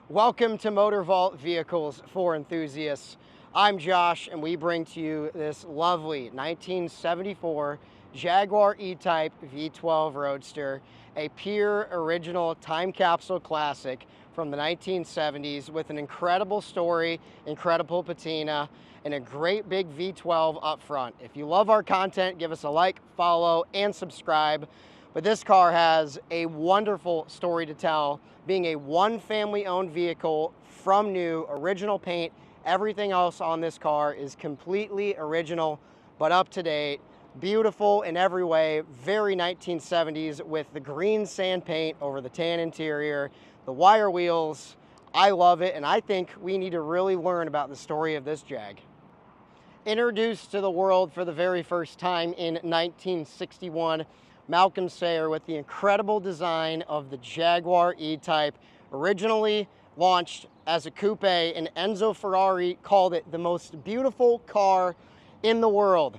Welcome to MOTORVAULT Vehicles for Enthusiasts. I'm Josh, and we bring to you this lovely 1974 Jaguar E-Type V12 Roadster, a pure original time capsule classic from the 1970s with an incredible story, incredible patina, and a great big V12 up front. If you love our content, give us a like, follow, and subscribe. But this car has a wonderful story to tell, being a one family owned vehicle from new, original paint. Everything else on this car is completely original, but up to date, beautiful in every way, very 1970s with the green sand paint over the tan interior, the wire wheels. I love it, and I think we need to really learn about the story of this Jag. Introduced to the world for the very first time in 1961, Malcolm Sayer with the incredible design of the Jaguar E-Type, originally launched as a coupe, and Enzo Ferrari called it the most beautiful car in the world.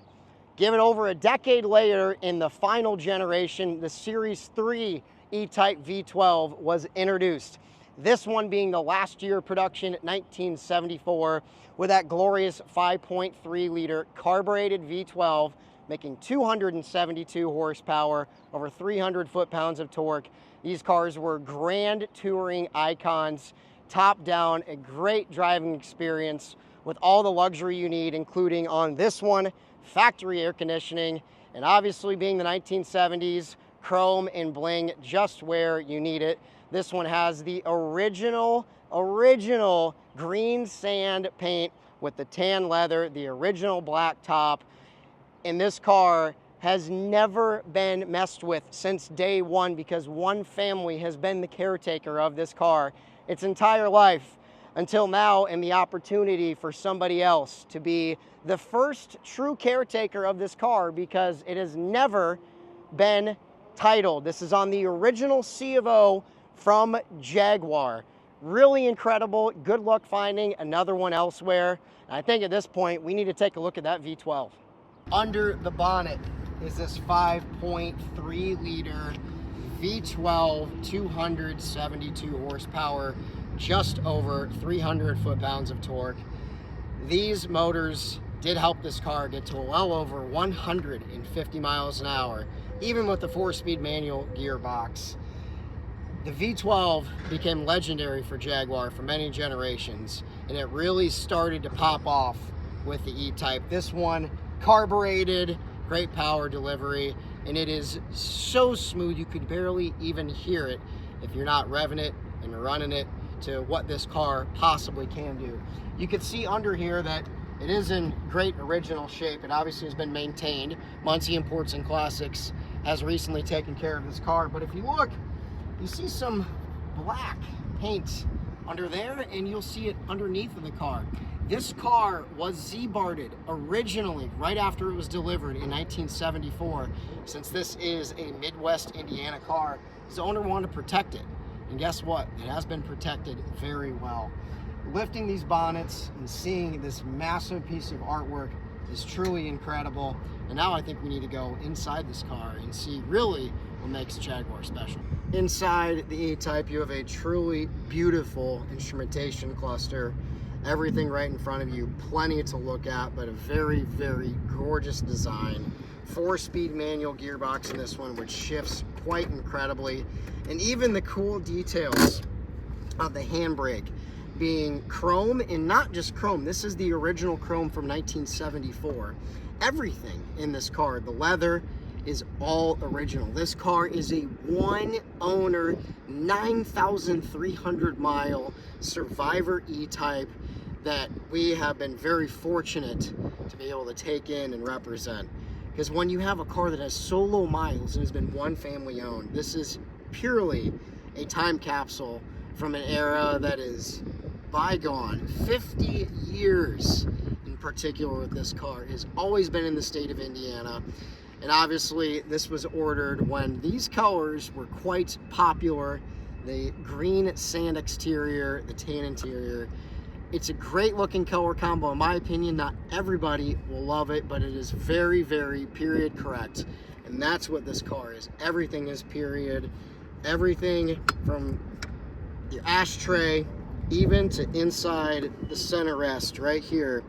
Given over a decade later, in the final generation, the Series 3 E-Type V12 was introduced. This one being the last year production, 1974, with that glorious 5.3 liter carbureted V12, making 272 horsepower, over 300 foot-pounds of torque. These cars were grand touring icons, top down, a great driving experience with all the luxury you need, including on this one, factory air conditioning, and obviously being the 1970s, chrome and bling just where you need it. This one has the original green sand paint with the tan leather, the original black top. And this car has never been messed with since day one, because one family has been the caretaker of this car its entire life until now, and the opportunity for somebody else to be the first true caretaker of this car, because it has never been titled. This is on the original C of O from Jaguar. Really incredible. Good luck finding another one elsewhere. And I think at this point we need to take a look at that V12. Under the bonnet is this 5.3 liter V12, 272 horsepower, just over 300 foot-pounds of torque. These motors did help this car get to well over 150 miles an hour, even with the 4-speed manual gearbox. The V12 became legendary for Jaguar for many generations, and it really started to pop off with the E-Type. This one, carbureted, great power delivery, and it is so smooth you could barely even hear it if you're not revving it and running it to what this car possibly can do. You can see under here that it is in great original shape. It obviously has been maintained. Muncie Imports and Classics has recently taken care of this car, but if you look, you see some black paint under there, and you'll see it underneath of the car. This car was Ziebarded originally right after it was delivered in 1974. Since this is a Midwest Indiana car, his owner wanted to protect it. And guess what? It has been protected very well. Lifting these bonnets and seeing this massive piece of artwork is truly incredible. And now I think we need to go inside this car and see really what makes Jaguar special. Inside the E-Type, you have a truly beautiful instrumentation cluster. Everything right in front of you, plenty to look at, but a very, very gorgeous design. 4-speed manual gearbox in this one, which shifts quite incredibly. And even the cool details of the handbrake being chrome, and not just chrome. This is the original chrome from 1974. Everything in this car, the leather, is all original. This car is a one-owner, 9,300 mile Survivor E-Type that we have been very fortunate to be able to take in and represent. Because when you have a car that has so low miles and has been one family owned, this is purely a time capsule from an era that is bygone. 50 years in particular with this car. It has always been in the state of Indiana. And obviously this was ordered when these colors were quite popular. The green sand exterior, the tan interior. It's a great looking color combo in my opinion. Not everybody will love it, but it is very, very period correct. And that's what this car is. Everything is period. Everything from your ashtray even to inside the center rest right here,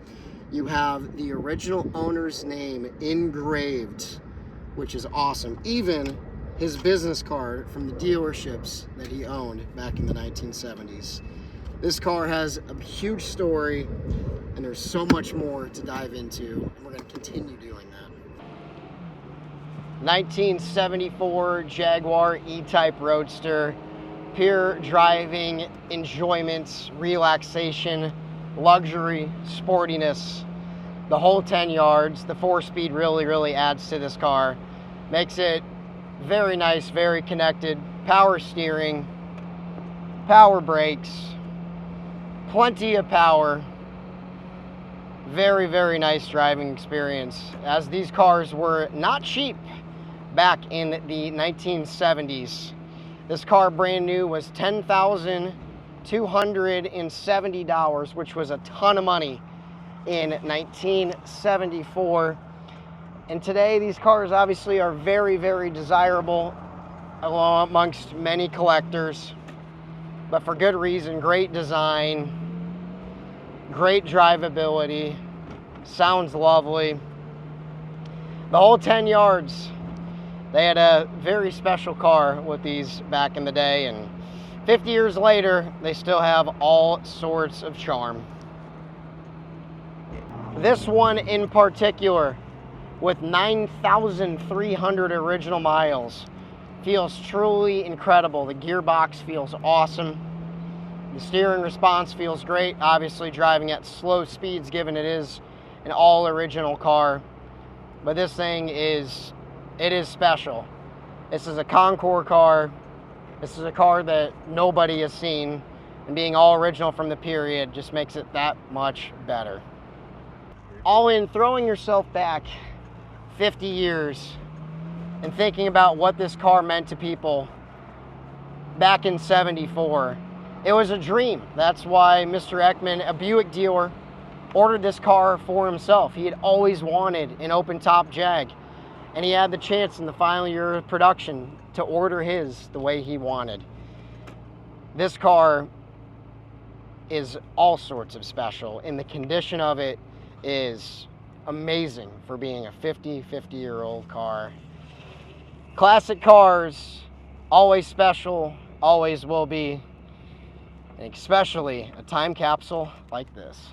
you have the original owner's name engraved, which is awesome. Even his business card from the dealerships that he owned back in the 1970s. This car has a huge story, and there's so much more to dive into, and we're going to continue doing that. 1974 Jaguar E-Type Roadster. Pure driving, enjoyment, relaxation, luxury, sportiness, the whole 10 yards. The 4-speed really adds to this car. Makes it very nice, very connected. Power steering, power brakes, plenty of power. Very nice driving experience, as these cars were not cheap back in the 1970s. This car brand new was $10,270, which was a ton of money in 1974. And today these cars obviously are very desirable amongst many collectors, but for good reason. Great design, great drivability, sounds lovely. The whole 10 yards. They had a very special car with these back in the day, and 50 years later, they still have all sorts of charm. This one in particular, with 9,300 original miles, feels truly incredible. The gearbox feels awesome. The steering response feels great. Obviously driving at slow speeds, given it is an all original car. But this thing is special. This is a Concours car. This is a car that nobody has seen, and being all original from the period just makes it that much better. All in, throwing yourself back 50 years and thinking about what this car meant to people back in 74. It was a dream. That's why Mr. Eckman, a Buick dealer, ordered this car for himself. He had always wanted an open top Jag, and he had the chance in the final year of production to order his the way he wanted. This car is all sorts of special, and the condition of it is amazing for being a 50-year-old car. Classic cars, always special, always will be, and especially a time capsule like this.